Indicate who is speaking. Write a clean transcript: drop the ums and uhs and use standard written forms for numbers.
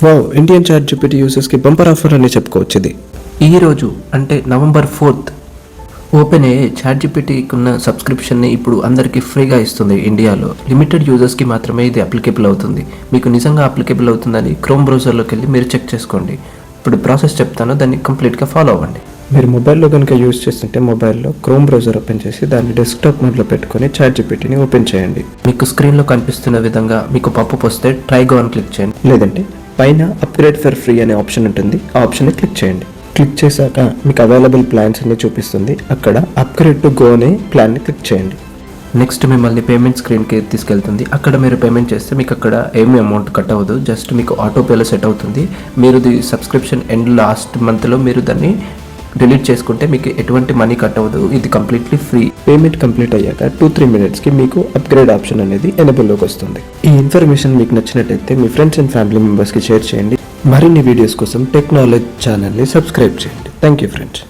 Speaker 1: Wow, Indian chat GPT యూజర్స్కి bumper offer అని చెప్పుకోవచ్చు. ఇది
Speaker 2: ఈరోజు అంటే నవంబర్ 4th ఓపెన్ఏఐ చాట్ జీపీటీకి ఉన్న సబ్స్క్రిప్షన్ని ఇప్పుడు అందరికీ ఫ్రీగా ఇస్తుంది. ఇండియాలో లిమిటెడ్ యూజర్స్కి మాత్రమే ఇది అప్లికేబుల్ అవుతుంది. మీకు నిజంగా అప్లికేబుల్ అవుతుందని క్రోమ్ బ్రౌజర్లోకి వెళ్ళి మీరు చెక్ చేసుకోండి. ఇప్పుడు ప్రాసెస్ చెప్తాను, దాన్ని కంప్లీట్గా ఫాలో అవ్వండి.
Speaker 1: మీరు మొబైల్లో కనుక యూజ్ చేస్తుంటే మొబైల్లో క్రోమ్ బ్రౌజర్ ఓపెన్ చేసి దాన్ని డెస్క్టాప్ మోడ్లో పెట్టుకొని చాట్ జీపీటీని ఓపెన్ చేయండి.
Speaker 2: మీకు స్క్రీన్లో కనిపిస్తున్న విధంగా మీకు పాపప్ వస్తే ట్రై గో అని క్లిక్ చేయండి.
Speaker 1: లేదంటే పైన అప్గ్రేడ్ ఫర్ ఫ్రీ అనే ఆప్షన్ ఉంటుంది, ఆ ఆప్షన్ని క్లిక్ చేయండి. క్లిక్ చేశాక మీకు అవైలబుల్ ప్లాన్స్ అన్ని చూపిస్తుంది. అక్కడ అప్గ్రేడ్ టు గో అనే ప్లాన్ని క్లిక్ చేయండి.
Speaker 2: నెక్స్ట్ మిమ్మల్ని పేమెంట్ స్క్రీన్కి తీసుకెళ్తుంది. అక్కడ మీరు పేమెంట్ చేస్తే మీకు అక్కడ ఏమీ అమౌంట్ కట్ అవ్వదు, జస్ట్ మీకు ఆటోపేలో సెట్ అవుతుంది. మీరు ది సబ్స్క్రిప్షన్ ఎండ్ లాస్ట్ మంత్లో మీరు దాన్ని డిలీట్ చేసుకుంటే మీకు ఎటువంటి మనీ కట్ అవ్వదు. ఇది కంప్లీట్లీ ఫ్రీ.
Speaker 1: పేమెంట్ కంప్లీట్ అయ్యాక 2-3 మినిట్స్కి మీకు అప్గ్రేడ్ ఆప్షన్ అనేది ఎనేబుల్లోకి వస్తుంది. ఈ ఇన్ఫర్మేషన్ మీకు నచ్చినట్టయితే మీ ఫ్రెండ్స్ అండ్ ఫ్యామిలీ మెంబర్స్కి షేర్ చేయండి. మరిన్ని వీడియోస్ కోసం టెక్నాలజీ ఛానల్ని సబ్స్క్రైబ్ చేయండి. Thank you friends.